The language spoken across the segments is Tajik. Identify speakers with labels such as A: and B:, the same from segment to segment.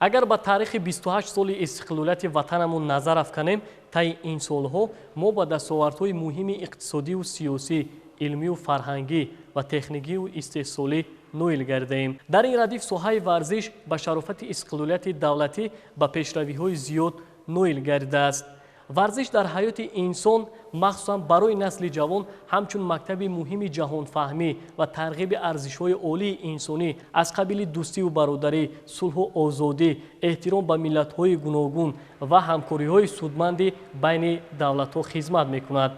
A: агар ба таърихи 28 соли истиқлолияти ватанамон назар афканем, таи ин солҳо мо ба дастовардҳои муҳими иқтисодию сиёсӣ, илмию фарҳангӣ ва техникию истеҳсолӣ ноил гардем. дар ин радиф соҳаи варзиш ба шарофати истиқлолияти давлатӣ ба пешравиҳои зиёд ноил гардидааст. варзиш дар ҳаёти инсон махсусан барои насли ҷавон ҳамчун мактаби муҳими ҷаҳонфаҳмӣ ва тарғиби арзишҳои олии инсонӣ аз қабили дӯстиву бародарӣ, сулҳу озодӣ, эҳтиром ба миллатҳои гуногун ва ҳамкориҳои судманди байни давлатҳо хизмат мекунад.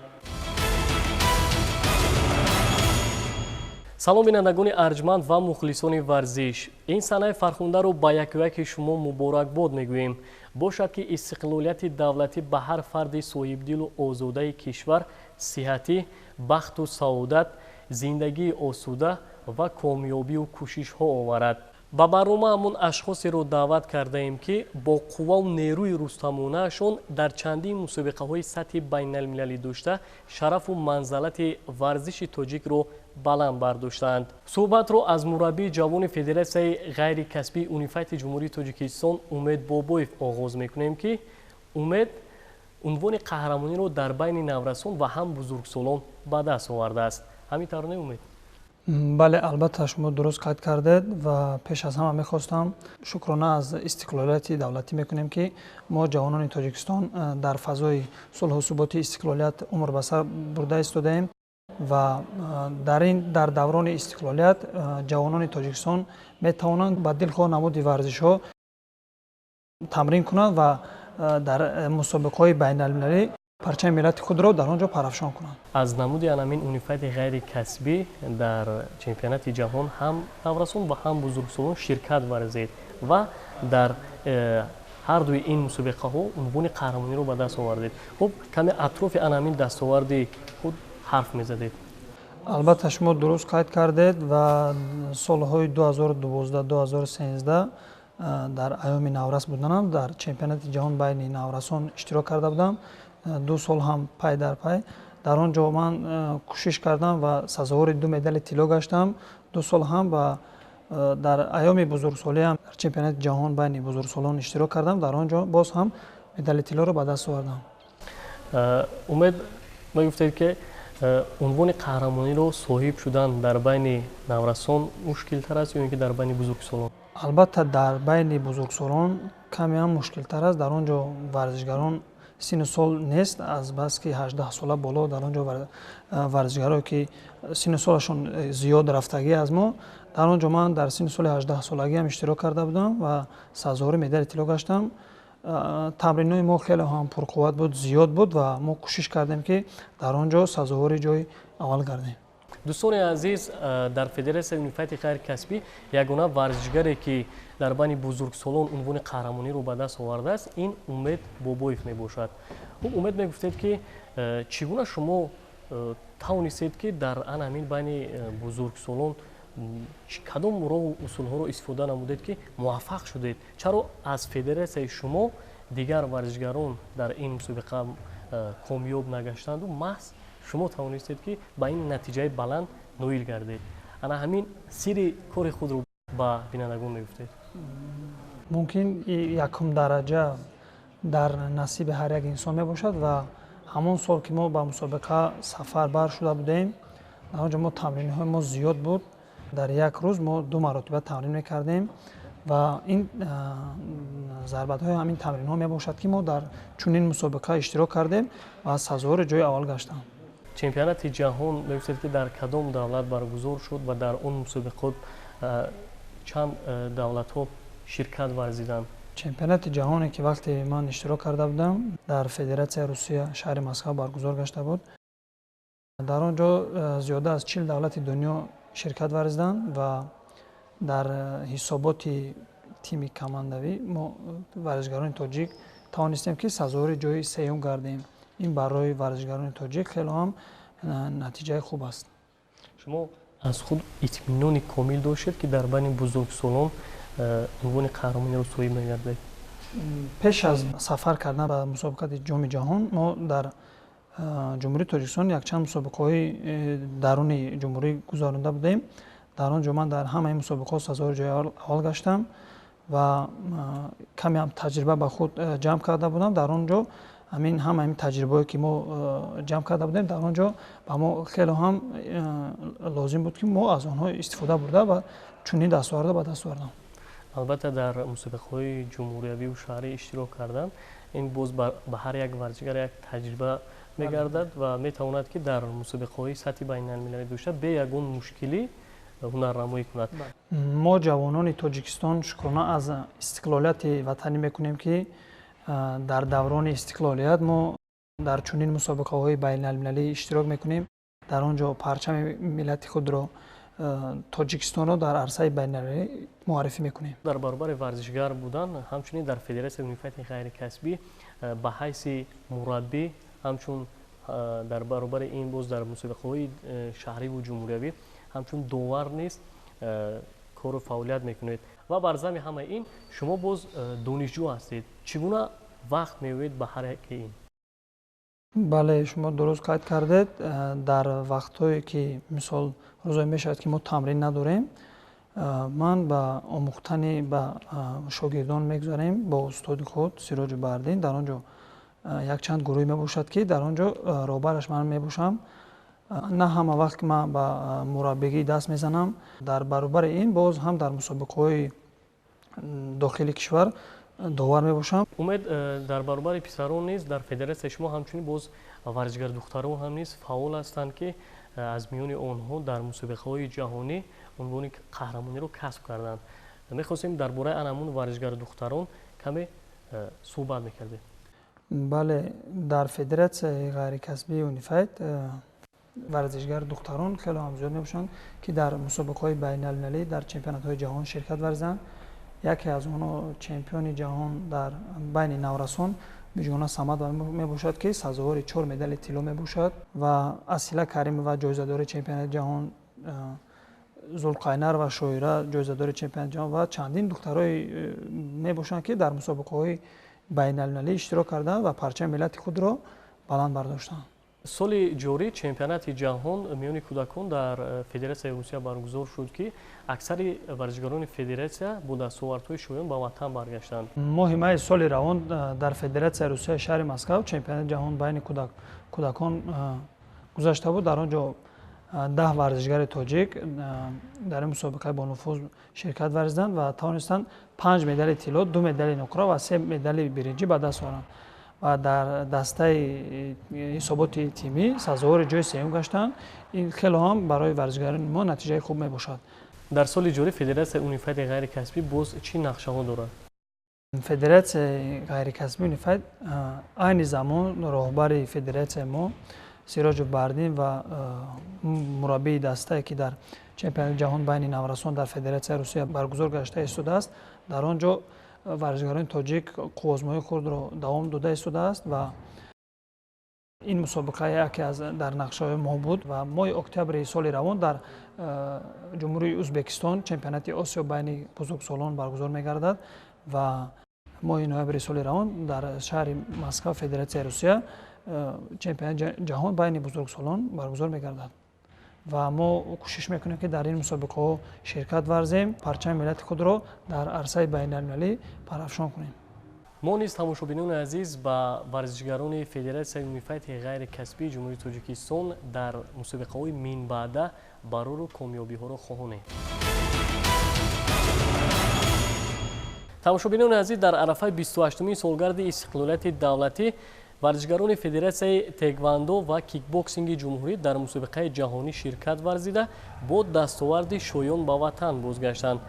A: салом бинандагони арҷманд ва мухлисони варзиш. ин санаи фархундаро ба яку-яки шумо муборакбод мегӯем. бошад ки истиқлолияти давлатӣ ба ҳар фарди соҳибдилу озодаи кишвар сиҳатӣ, бахту саодат, зиндагии осуда ва комёбию кӯшишҳо оварад. ба барномаамон ашхосеро даъват кардаем ки бо қувваву нерӯи рустамонаашон дар чандин мусобиқаҳои сатҳи байналмилалӣ дошта шарафу манзалати варзиши тоҷикро баланд бардоштаанд. суҳбатро аз мураббии ҷавони Федератсияи ғайрикасбии Унифайти Ҷумҳурии Тоҷикистон Умед Бобоев оғоз мекунем ки Умед унвони қаҳрамониро дар байни наврасон ва ҳам бузургсолон ба даст овардааст. ҳамин тавр не Умед?
B: бале, албатта шумо дуруст қайд кардед ва пеш аз ҳама мехостам шукрона аз истиқлолияти давлатӣ мекунем ки мо ҷавонони Тоҷикистон дар фазои сулҳу суботи истиқлолият умр ба сар бурда истодаем ва дар даврони истиқлолият ҷавонони Тоҷикистон метавонанд ба дилхоҳ намуди варзишҳо тамрин кунанд ва дар мусобиқаҳои байналмилалӣ парчами миллати худро дар он ҷо парафшон кунанд.
A: аз намуди анамин унифайти ғайрикасбӣ дар чемпионати ҷаҳон ҳам наврасон ва ҳам бузургсолон ширкат варзед ва дар ҳардуи ин мусобиқаҳо унвони қаҳрамониро ба даст овардед. хуб, каме атрофи анамин дастоварди худ ҳарф мезадед.
B: албатта шумо дуруст қайд кардед ва солҳои 2012-2013 дар айёми наврас буданам, дар чемпионати ҷаҳон байни наврасон иштирок карда будам. 2 сол ҳам пай дар пай дар он ҷо ман кӯшиш кардам ва сазовори 2 медали тилло гаштам. 2 сол ҳам ва дар айёми бузургсолиам дар чемпионати ҷаҳон байни бузургсолон иштирок кардам. Дар он ҷо боз ҳам медали тиллоро ба даст овардам.
A: Умед, мегуфтед ки унвони қаҳрамониро соҳиб шудан дар байни наврасон мушкилтар аст ё ин ки дар байни бузургсолон?
B: албатта дар байни бузургсолон камеам мушкилтар аст. дар он ҷо варзишгарон синни сол нест, азбаски 18 сола боло дар он ҷо варзишгаро ки синни солашон зиёд рафтагӣ аз мо. дар он ҷо ман дар синни соли 18 солагиам иштирок карда будам ва сазовори медали тилло гаштам. тамринҳои мо хеле ҳам пурқувват буд, зиёд буд ва мо кӯшиш кардем ки дар он ҷо сазовори ҷои аввал гардем.
A: дӯстони азиз, дар Федератсияи Унифайти ғайрикасбӣ ягона варзишгаре ки дар байни бузургсолон унвони қаҳрамониро ба даст овардааст, ин Умед Бобоев мебошад. Умед, мегуфтед ки чӣ гуна шумо тавонистед ки дар анамин байни бузургсолон кадом роҳу усулҳоро истифода намудед ки муваффақ шудед? чаро аз федератсияи шумо дигар варзишгарон дар ин мусобиқа комёб нагаштанду маҳз шумо тавонистед ки ба ин натиҷаи баланд ноил гардед? ана ҳамин сирри кори худро ба бинандагон мегуфтед?
B: мумкин якум дараҷа дар насиби ҳар як инсон мебошад ва ҳамон сол ки мо ба мусобиқа сафарбар шуда будем, дар он ҷо мо тамринҳои мо зиёд буд. дар як рӯз мо 2 маротиба тамрин мекардем ва ин зарбатҳои ҳамин тамринҳо мебошад ки мо дар чунин мусобиқа иштирок кардем ва сазовори ҷои аввал гаштам.
A: чемпионати ҷаҳон мегуфтед ки дар кадом давлат баргузор шуд ва дар он мусобиқот чанд давлатҳо ширкат варзиданд?
B: чемпионати ҷаҳоне ки вақте ман иштирок карда будам дар Федератсияи Русия шаҳри Москва баргузор гашта буд. дар он ҷо зиёда аз 40 давлати дунё ширкат варзиданд ва дар ҳисоботи тими командавӣ мо варзишгарони тоҷик тавонистем ки сазовори ҷои сеюм гардем. ин барои варзишгарони тоҷик хеле ҳам натиҷаи хуб аст.
A: шумо аз худ итминони комил доштед ки дар байни бузургсолон унвони қаҳрамониро соҳиб мегардед?
B: пеш аз сафар кардан ба мусобиқати ҷоми ҷаҳон мо дар ҷумҳурии Тоҷикистон якчанд мусобиқаҳои даруни ҷумҳурӣ гузаронда будем. дар он ҷо ман дар ҳамаи мусобиқаҳо сазовори ҷои аввал гаштам ва каме ҳам таҷриба ба худ ҷамъ карда будам. Дар он ҷо ҳамин таҷрибаое ки мо ҷамъ карда будем, дар он ҷо ба мо хеле ҳам лозим буд ки мо аз онҳо истифода бурда ва чунин дастоварда ба даст овардам.
A: албатта дар мусобиқаҳои ҷумҳуриявию шаҳрӣ иштирок кардан ин боз ба ҳар як варзишгар як таҷриба мегардад ва метавонад ки дар мусобиқаҳои сатҳи байналмилалӣ дошта бе ягон мушкилӣ ҳунарнамоӣ кунад.
B: мо ҷавонони Тоҷикистон шукрона аз истиқлолияти ватанӣ мекунем ки дар даврони истиқлолият мо дар чунин мусобиқаҳои байналмилалӣ иштирок мекунем. Дар он ҷо парчами миллати худро Тоҷикистонро дар арсаи байналмилалӣ муаррифӣ мекунем.
A: дар баробари варзишгар будан ҳамчунин дар Федератсияи Унифайти ғайрикасбӣ ба ҳайси мураббӣ ҳамчун дар баробари ин боз дар мусобиқаҳои шаҳриву ҷумҳуриявӣ ҳамчун довар низ кору фаъолият мекунед ва бар замми ҳамаи ин шумо боз донишҷӯ ҳастед. Чӣ гуна вақт меоед ба ҳар яки ин?
B: бале, шумо дуруст қайд кардед. Дар вақтҳое ки мисол рӯзое мешавад ки мо тамрин надорем, ман ба омӯхтани ба шогирдон мегузарем бо устоди худ Сироҷу Бардин. Дар он ҷо якчанд гурӯҳ мебошад ки дар он ҷо роҳбараш ман мебошам. На ҳама вақт ки ман ба мураббигӣ даст мезанам. Дар баробари ин боз ҳам дар мусобиқаҳои дохили кишвар довар мебошам.
A: умед дар баробари писарон низ дар федератсияи шумо ҳамчунин боз варзишгар духтарон ҳам низ фаъол ҳастанд ки аз миёни онҳо дар мусобиқаҳои ҷаҳонӣ унвони қаҳрамониро касб карданд. Мехостем дар бораи анамун варзишгари духтарон каме суҳбат мекардем.
B: бале, дар Федератсияи ғайрикасбии Унифайт варзишгар духтарон хеле ҳам зиёд мебошанд ки дар мусобиқаҳои байналмилалӣ дар чемпионатҳои ҷаҳон ширкат варзанд. яке аз онҳо чемпиони ҷаҳон дар байни наврасон Биҷона Самадова мебошад ки сазовори 4 медали тилло мебошад ва Асила Каримова ҷоизадори чемпионати ҷаҳон, Зулқайнар ва Шоира ҷоизадори чемпионати ҷаҳон ва чандин духтарое мебошанд ки дар мусобиқаҳои байналмилалӣ иштирок карданд ва парчами миллати худро баланд бардоштанд.
A: соли ҷорӣ чемпионати ҷаҳон миёни кӯдакон дар Федератсияи Русия баргузор шуд ки аксари варзишгарони федератсия бо дастовардҳои шоён ба ватан баргаштанд.
B: моҳи майи соли равон дар Федератсияи Русияи шаҳри Москав чемпионати ҷаҳон байни кӯдакон гузашта буд. Дар он ҷо 10 варзишгари тоҷик дар ин мусобиқаи бонуфуз ширкат варзиданд ва тавонистанд 5 медали тилло, 2 медали нуқра ва 3 медали биринҷӣ ба даст оранд ва дар дастаи ҳисоботи тимӣ сазовори ҷои сеюм гаштанд. ин хеле ҳам барои варзишгарони мо натиҷаи хуб мебошад.
A: дар соли ҷорӣ Федератсияи Унифайти ғайрикасбӣ боз чӣ нақшаҳо дорад?
B: Федератсияи ғайрикасбии Унифайт айни замон роҳбари федератсияи мо Сироҷу Бардин ва мураббии дастае ки дар чемпионати ҷаҳон байни наврасон дар Федератсияи Русия баргузор гашта истодааст. Дар он ҷо варзишгарони тоҷик қуввозмоҳии худро давом дода истодааст ва ин мусобиқа яке аз дар нақшаҳои мо буд ва моҳи октябри соли равон дар ҷумҳурии Ӯзбекистон чемпионати Осиё байни бузургсолон баргузор мегардад ва моҳи ноябри соли равон дар шаҳри Москва Федератсияи Русия чемпионати ҷаҳон байни бузургсолон баргузор мегардад ва мо кӯшиш мекунем ки дар ин мусобиқаҳо ширкат варзем, парчами миллати худро дар арсаи байналмилалӣ парафшон кунем.
A: мо низ тамошобинони азиз ба варзишгарони Федератсияи Унифайти ғайрикасбии ҷумҳурии Тоҷикистон дар мусобиқаҳои минбаъда барору комёбиҳоро хоҳонем. тамошобинони азиз, дар арафаи 28-умин солгарди истиқлолияти давлатӣ варзишгарони Федератсияи теквандо ва кикбоксинги ҷумҳурӣ дар мусобиқаи ҷаҳонӣ ширкат варзида бо дастоварди шоён ба ватан бозгаштанд.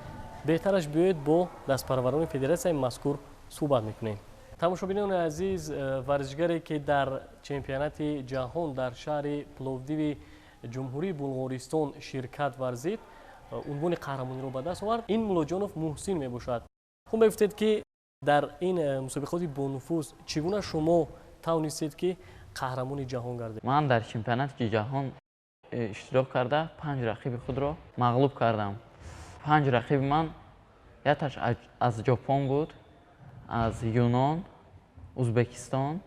A: беҳтараш биёед бо дастпарварони федератсияи мазкур суҳбат мекунем. тамошобинони азиз, варзишгаре ки дар чемпионати ҷаҳон дар шаҳри Пловдиви ҷумҳурии Булғористон ширкат варзид, унвони қаҳрамониро ба даст овард, ин Муллоҷонов Муҳсин мебошад. хуб мегуфтед ки дар ин мусобиқоти бонуфуз чӣ гуна шумо тавонистед ки қаҳрамони ҷаҳон гардед?
C: ман дар чемпионати ҷаҳон иштирок карда 5 рақиби худро мағлуб кардам. 5 рақиби ман якаш аз ҷопон буд, аз Юнон, Ӯзбекистон,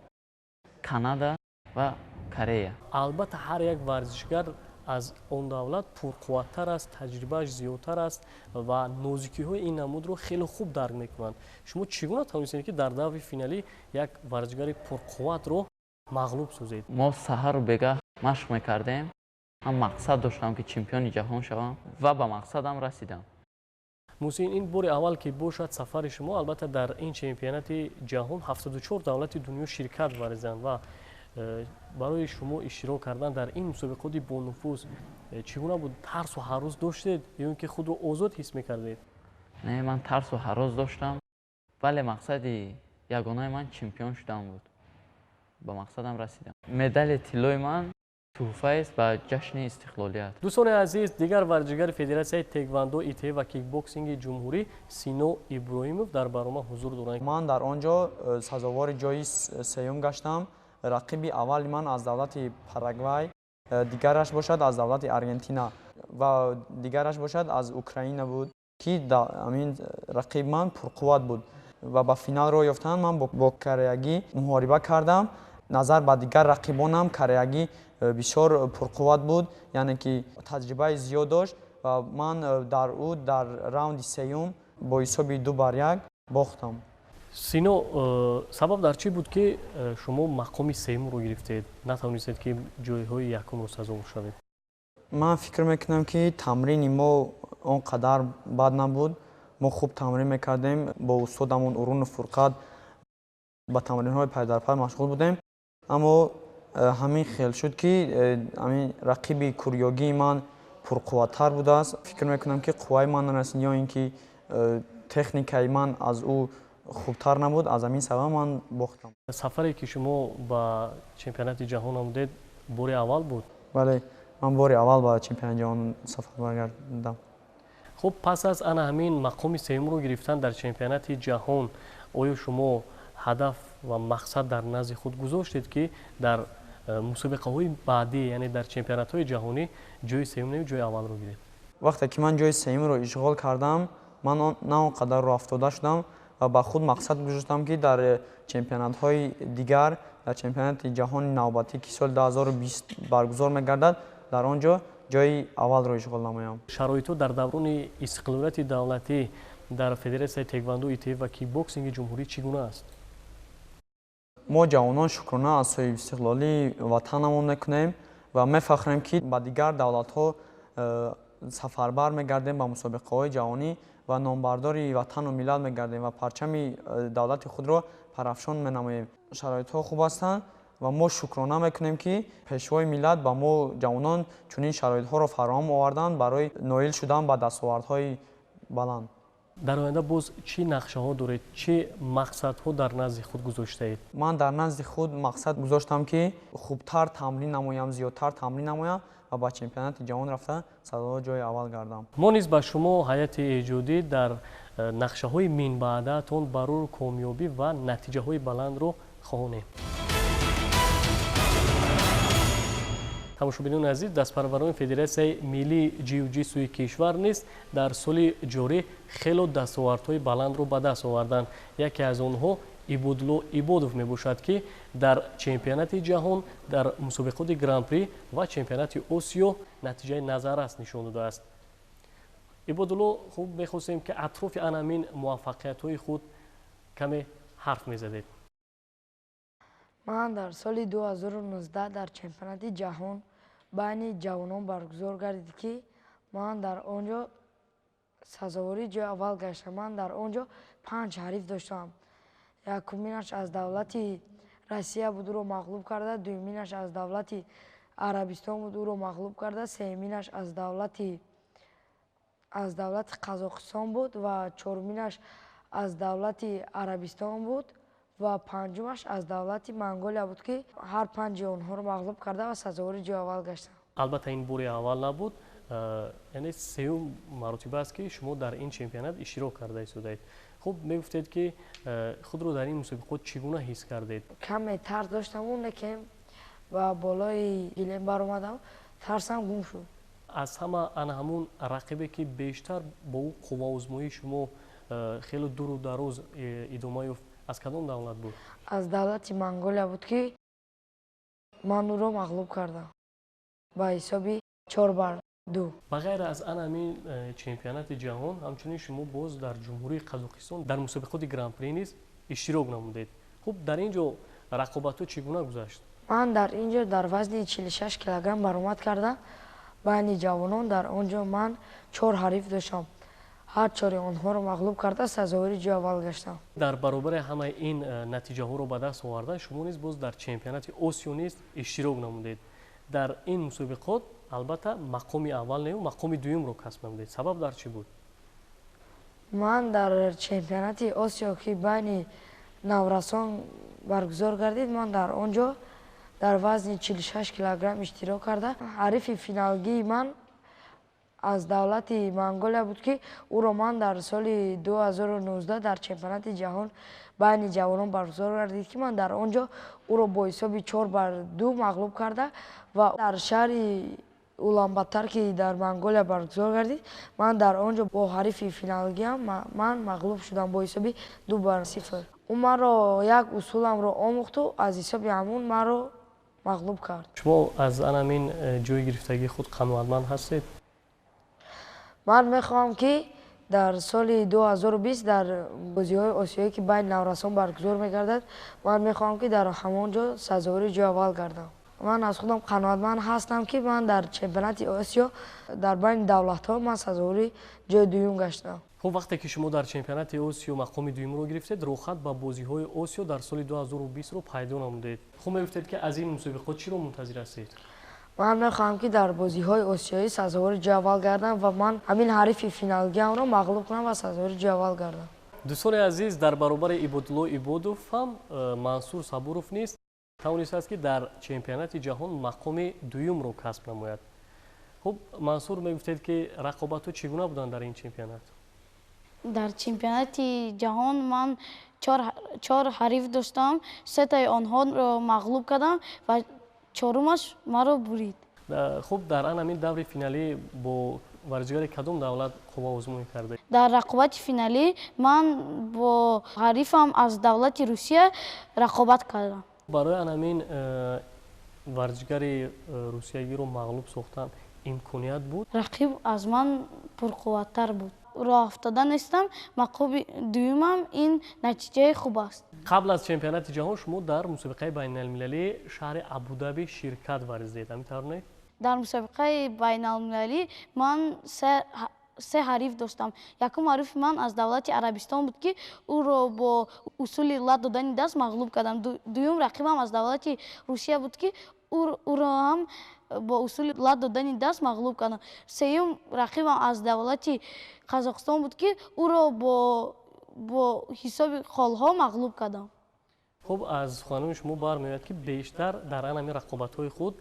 C: Канада ва Корея.
A: албатта ҳар як варзишгар аз он давлат пурқувваттар аст, таҷрибааш зиёдтар аст ва нозикиҳои ин намудро хеле хуб дарк мекунанд. Шумо чӣ гуна тавонистед ки дар даври финалӣ як варзишгари пурқувватро мағлуб созед?
C: мо саҳару бегаҳ машқ мекардем. ман мақсад доштам ки чемпиони ҷаҳон шавам ва ба мақсадам расидам.
A: муҳсин, ин бори аввал ки бошад сафари шумо, албатта дар ин чемпионати ҷаҳон 74 давлати дунё ширкат варзанд ва барои шумо иштирок кардан дар ин мусобиқоти бонуфуз чӣ гуна буд? Тарсу ҳаррӯз доштед ё ин ки худро озод ҳис мекардед?
C: Не, ман тарсу ҳаррӯз доштам, вале мақсади ягонаи ман чемпион шудан буд. ба мақсадам расидам. медали тиллои ман тӯҳфаест ба ҷашни истиқлолият.
A: дӯстони азиз, дигар варзишгари федератсияи теквандо, итӣ ва кикбоксинги ҷумҳурӣ Сино Иброҳимов дар барнома ҳузур доранд.
D: ман дар он ҷо сазовори ҷои сеюм гаштам. рақиби аввали ман аз давлати Парагвай, дигараш бошад аз давлати Аргентина ва дигараш бошад аз Украина буд, ки амин рақиб ман пурқувват буд ва ба финал роҳ ёфтан ман бо кореягӣ муҳориба кардам. назар ба дигар рақибонам кореягӣ бисёр пурқувват буд, яъне ки таҷрибаи зиёд дошт ва ман дар ӯ дар раунди сеюм бо ҳисоби 2-1 бохтам.
A: Сино, сабаб дар чӣ буд ки шумо мақоми сеюмро гирифтед, натавонистед ки ҷойҳои якумро сазовор шавед?
D: ман фикр мекунам ки тамрини мо он қадар бад набуд. мо хуб тамрин мекардем, бо устодамон Уруну Фурқат ба тамринҳои пайдарпай машғул будем. аммо ҳамин хел шуд ки ҳамин рақиби курёгии ман пурқувваттар будааст. фикр мекунам ки қувваи ман нарасид ё ин ки техникаи ман аз ӯ хубтар набуд. аз ҳамин сабаб ман бохтам.
A: сафаре ки шумо ба чемпионати ҷаҳон омадед бори аввал буд?
D: бале, ман бори аввал ба чемпионати ҷаҳон сафар баргардидам.
A: хуб, пас аз ана ҳамин мақоми сеюмро гирифтан дар чемпионати ҷаҳон, оё шумо ҳадаф ва мақсад дар назди худ гузоштед ки дар мусобиқаҳои баъдӣ, яъне дар чемпионатҳои ҷаҳонӣ ҷои сеюм нами ҷои аввалро гиред?
D: вақте ки ман ҷои сеюмро ишғол кардам, ман на он қадар роҳафтода шудам ва ба худ мақсад гузоштам ки дар чемпионатҳои дигар, дар чемпионати ҷаҳони навбатӣ ки соли 2020 баргузор мегардад, дар он ҷо ҷои аввалро ишғол намоям.
A: шароитҳо дар даврони истиқлолияти давлатӣ дар федератсияи теквандо, итӣ ва кикбоксинги ҷумҳурӣ чӣ гуна аст?
D: мо ҷавонон шукрона аз соҳиби истиқлолии ватанамон мекунем ва мефахрем ки ба дигар давлатҳо сафарбар мегардем ба мусобиқаҳои ҷаҳонӣ ва номбардори ватану миллат мегардем ва парчами давлати худро парафшон менамоем. шароитҳо хуб ҳастанд ва мо шукрона мекунем ки пешвои миллат ба мо ҷавонон чунин шароитҳоро фароҳам оварданд барои ноил шудан ба дастовардҳои баланд. дар оянда боз чӣ нақшаҳо доред, чӣ мақсадҳо дар назди худ гузоштаед? ман дар назди худ мақсад гузоштам ки хубтар тамрин намоям, зиёдтар тамрин намоям ва ба чемпионати ҷаҳон рафта садои ҷои аввал гардам. мо низ ба шумо ҳайати эҷодӣ дар нақшаҳои минбаъдаатон барои комёбӣ ва натиҷаҳои баландро хоҳонем. тамошобинони азиз, дастпарварони федератсияи миллии ҷиу-ҷитсуи кишвар низ дар соли ҷорӣ хело дастовардҳои баландро ба даст оварданд. яке аз онҳо Ибодулло Ибодов мебошад ки дар чемпионати ҷаҳон, дар мусобиқоти гран-при ва чемпионати Осиё натиҷаи назаррас нишон додааст. Ибодулло, хуб мехостем ки атрофи анамин муваффақиятҳои худ каме ҳарф мезадед.
E: ман дар соли 2019 дар чемпионати ҷаҳон байни ҷавонон баргузор гардид ки ман дар он ҷо сазовори ҷои аввал гаштам. ман дар он ҷо 5 ҳариф доштам. якуминаш аз давлати Россия буд, ӯро мағлуб карда. дуюминаш аз давлати Арабистон буд, ӯро мағлуб карда. сеюминаш аз давлати Қазоқистон буд ва чоруминаш аз давлати Арабистон буд ва панҷумаш аз давлати Монголия буд ки ҳар панҷи онҳоро мағлуб карда ва сазовори ҷои аввал гаштам.
A: албатта ин бори аввал набуд, яъне сеюм маротиба аст ки шумо дар ин чемпионат иштирок карда истодаед. хуб, мегуфтед ки худро дар ин мусобиқот чӣ гуна ҳис кардед?
E: каме тарс доштаму, лекин ба болои гилем баромадам, тарсам гум шуд.
A: аз ҳама ана ҳамун рақибе ки бештар бо ӯ қувваозмоии шумо хеле дуру дароз идома ёфт, аз кадом давлат буд?
E: аз давлати Монголия буд ки ман ӯро мағлуб кардам ба ҳисоби 4-2.
A: ба ғайр аз ан ҳамин чемпионати ҷаҳон ҳамчунин шумо боз дар ҷумҳурии қазоқистон дар мусобиқоти гран-при низ иштирок намудед. хуб дар ин ҷо рақобатҳо чӣ гуна гузашт?
E: ман дар ин ҷо дар вазни 46 килограмм баромад карда байни ҷавонон дар он ҷо ман 4 ҳариф доштам. ҳар чори онҳоро мағлуб карда сазовари ҷои аввал гаштам.
A: дар баробари ҳамаи ин натиҷаҳоро ба даст оварда шумо низ боз дар чемпионати осиё низ иштирок намудед. дар ин мусобиқот албатта мақоми аввал не мақоми дуюмро касб намудед. сабаб дар чӣ буд?
E: ман дар чемпионати осиё ки байни наврасон баргузор гардид, ман дар он ҷо дар вазни 46 килограмм иштирок карда ҳарифи финалгии ман аз давлати Монголия буд ки ӯро ман дар соли 2019 дар чемпионати ҷаҳон байни ҷавонон баргузор гардид ки ман дар он ҷо ӯро бо ҳисоби 4-2 мағлуб карда ва дар шаҳри Улан-Батор ки дар Монголия баргузор гардид, ман дар он ҷо бо ҳарифи финалгиам ман мағлуб шудам бо ҳисоби 2-0. ӯ маро як усуламро омӯхту аз ҳисоби ҳамон маро мағлуб кард.
A: шумо аз ан ҳамин ҷои гирифтагии худ қаноатманд ҳастед?
E: ман мехоҳам ки дар соли 2020 дар бозиҳои осиёӣ ки байни наврасон баргузор мегардад, ман мехоҳам ки дар ҳамон ҷо сазовари ҷои аввал гардам. ман аз худам қаноатманд ҳастам ки ман дар чемпионати осиё дар байни давлатҳо ман сазовари ҷои дуюм гаштам.
A: хуб вақте ки шумо дар чемпионати осиё мақоми дуюмро гирифтед, рохат ба бозиҳои осиё дар соли 2020ро пайдо намудед. хуб мегуфтед ки аз ин мусобиқот чиро мунтазир ҳастед?
E: ман мехоҳам ки дар бозиҳои осиёӣ сазовари ҷои аввал гардам ва ман ҳамин ҳарифи финалгиамро мағлуб кунам ва сазовари ҷои аввал гардам.
A: дӯстони азиз, дар баробари Ибодулло Ибодов ҳам Мансур Сабуров низ тавонистааст ки дар чемпионати ҷаҳон мақоми дуюмро касб намояд. хуб Мансур, мегуфтед ки рақобатҳо чӣ гуна буданд дар ин чемпионат?
F: дар чемпионати ҷаҳон ман 4 ҳариф доштам, 3-таи онҳоро мағлуб кардам ва 4-умаш маро бурид.
A: хуб дар ан ҳамин даври финалӣ бо варзишгари кадом давлат қувваозмоӣ кардед?
F: дар рақобати финалӣ ман бо ҳарифам аз давлати Русия рақобат кардам.
A: барои ан ҳамин варзишгари русиягиро мағлуб сохтан имконият буд?
F: рақиб аз ман пурқувваттар буд. роҳ афтода нестам, мақоми дуюмам, ин натиҷаи хуб аст.
A: қабл аз чемпионати ҷаҳон шумо дар мусобиқаи байналмилалӣ шаҳри Абу-Даби ширкат варзидед, ҳамин не?
F: дар мусобиқаи байналмилалӣ ман се ҳариф доштам. Якум ҳарифи ман аз давлати Арабистон буд ки ӯро бо усули лад додани даст мағлуб кардам. Дуюм рақибам аз давлати Русия буд ки ӯро ҳам бо усули лад додани даст мағлуб кардам. Сеюм рақибам аз давлати Қазоқистон буд ки ӯро бо ҳисоби холҳо мағлуб кардам.
A: хуб аз суханони шумо бармеояд ки бештар дар ан ҳамин рақобатҳои худ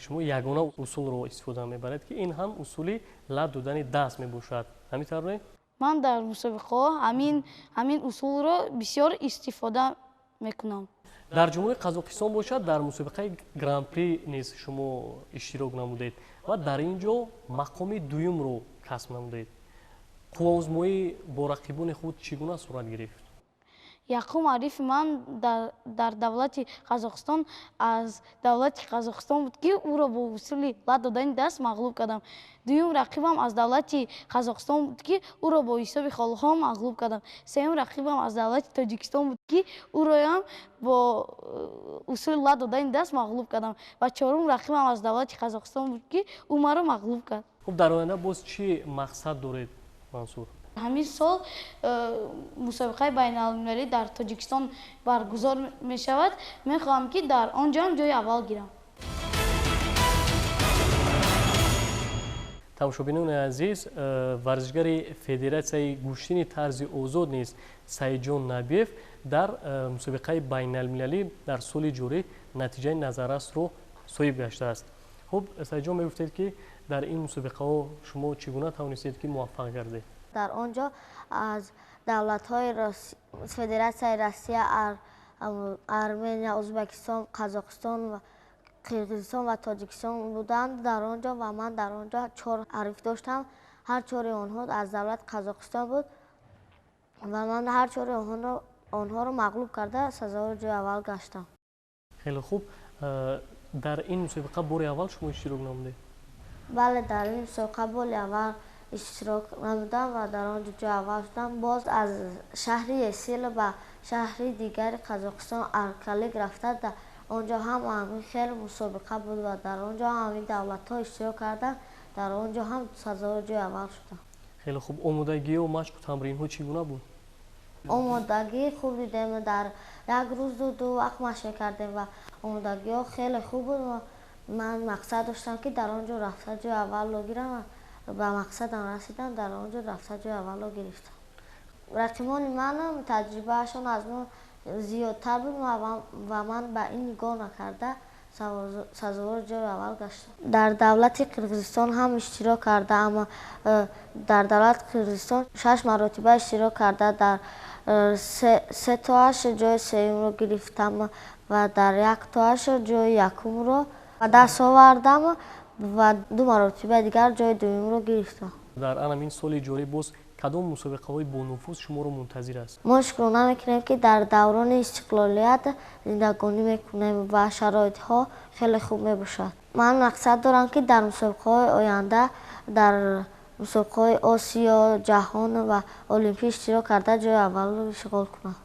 A: шумо ягона усулро истифода мебаред ки ин ҳам усули лад додани даст мебошад, ҳамин тавр не?
F: ман дар мусобиқаҳо ҳамин усулро бисёр истифода мекунам.
A: дар ҷумҳурии Қазоқистон бошад, дар мусобиқаи гран-при низ шумо иштирок намудед ва дар ин ҷо мақоми дуюмро касб намудед. қувваозмоӣ бо рақибони худ чӣ гуна сурат гирифт?
F: Якум ҳарифи ман дар давлати Қазоқистон аз давлати Қазоқистон буд ки ӯро бо усули лад додани даст мағлуб кардам. Дуюм рақибам аз давлати Қазоқистон буд ки ӯро бо ҳисоби холҳо мағлуб кардам. Сеюм рақибам аз давлати Тоҷикистон буд ки ӯроам бо усули лад додани даст мағлуб кардам. Ва чорум рақибам аз давлати Қазоқистон буд ки ӯ маро мағлуб кард.
A: хуб дар оянда боз чӣ мақсад доред, Мансур?
F: ҳамин сол мусобиқаи байналмилалӣ дар Тоҷикистон баргузор мешавад. Мехоҳам ки дар он ҷо ҳам ҷои аввал гирам.
A: тамошобинони азиз, варзишгари Федератсияи гӯштини тарзи озод низ Саидҷон Набиев дар мусобиқаи байналмилалӣ дар соли ҷорӣ натиҷаи назаррасро соҳиб гаштааст. хуб Саидҷон, мегуфтед ки дар ин мусобиқаҳо шумо чӣ гуна тавонистед ки муваффақ гардед?
G: дар он ҷо аз давлатҳои Федератсияи Россия, Армения, Ӯзбекистон, Қазоқистон, Қирғизистон ва Тоҷикистон буданд дар он ҷо ва ман дар он ҷо 4 ҳариф доштам. ҳар чори онҳо аз давлати Қазоқистон буд ва ман ҳар чори онҳоро мағлуб карда сазовари ҷои аввал гаштам.
A: хеле хуб. дар ин мусобиқа бори аввал шумо иштирок намудед?
G: бале дар ин мусобиқа боли аввал иштирок намудам ва дар он ҷо ҷойи аввал шудам. Боз аз шаҳри Есил ба шаҳри дигари Қазоқистон Аркалик рафта, дар он ҷо ҳам ҳамин хеле мусобиқа буд ва дар он ҷо ҳамин давлатҳо иштирок карданд. Дар он ҷо ҳам сазовори ҷойи аввал шудам.
A: хеле хуб. омодагиу машқу тамринҳо чӣ гуна буд?
G: омодагӣ хуб дидем. Дар як рӯзу ду вақт машқ мекардем ва омодагиҳо хеле хуб буд. ман мақсад доштам ки дар он ҷо рафта ҷойи аввалро гирам ва ба мақсадам расидам. Дар он ҷо рафта ҷойи аввалро гирифтам. рақибони манам таҷрибаашон аз ман зиёдтар буд ва ман ба ин нигоҳ накарда сазовори ҷойи аввал гаштам. дар давлати Қирғизистон ҳам иштирок кардаам. дар давлати Қирғизистон 6 маротиба иштирок карда дар 3-аш ҷойи сеюмро гирифтам ва дар 1-аш ҷойи якумро ба даст овардам ва 2 маротиба дигар ҷойи дуюмро гирифтам.
A: дар анамин соли ҷорӣ боз кадом мусобиқаҳои бонуфуз шуморо мунтазир аст?
G: мо шукрона мекунем ки дар даврони истиқлолият зиндагонӣ мекунем ва шароитҳо хеле хуб мебошад. ман мақсад дорам ки дар мусобиқаҳои оянда дар мусобиқаҳои Осиё, ҷаҳон ва олимпӣ иштирок карда ҷойи аввалро ишғол кунам.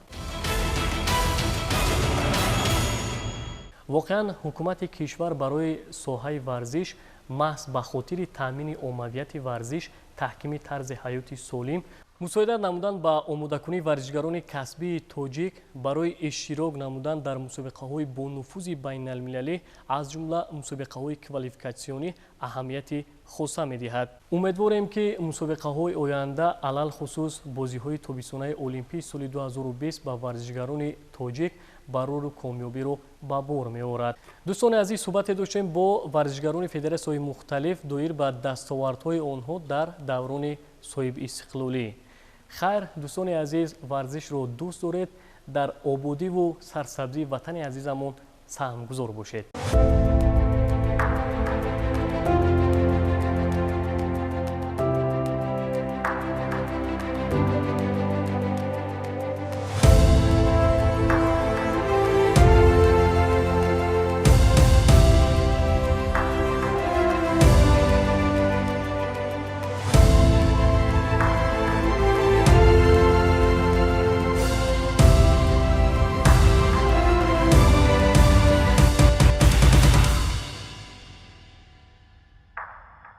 A: воқеан ҳукумати кишвар барои соҳаи варзиш маҳз ба хотири таъмини оммавияти варзиш, таҳкими тарзи ҳаёти солим, мусоидат намудан ба омодакунии варзишгарони касбии тоҷик барои иштирок намудан дар мусобиқаҳои бонуфузи байналмилалӣ аз ҷумла мусобиқаҳои квалификатсионӣ аҳамияти хоса медиҳад. умедворем ки мусобиқаҳои оянда алалхусус бозиҳои тобистонаи олимпии соли 2020 ба варзишгарони тоҷик барору комёбиро ба бор меорад. дӯстони азиз, суҳбате доштем бо варзишгарони федератсияҳои мухталиф доир ба дастовардҳои онҳо дар даврони соҳибистиқлолӣ. хайр, дӯстони азиз, варзишро дӯст доред, дар ободиву сарсабзии ватани азизамон саҳмгузор бошед.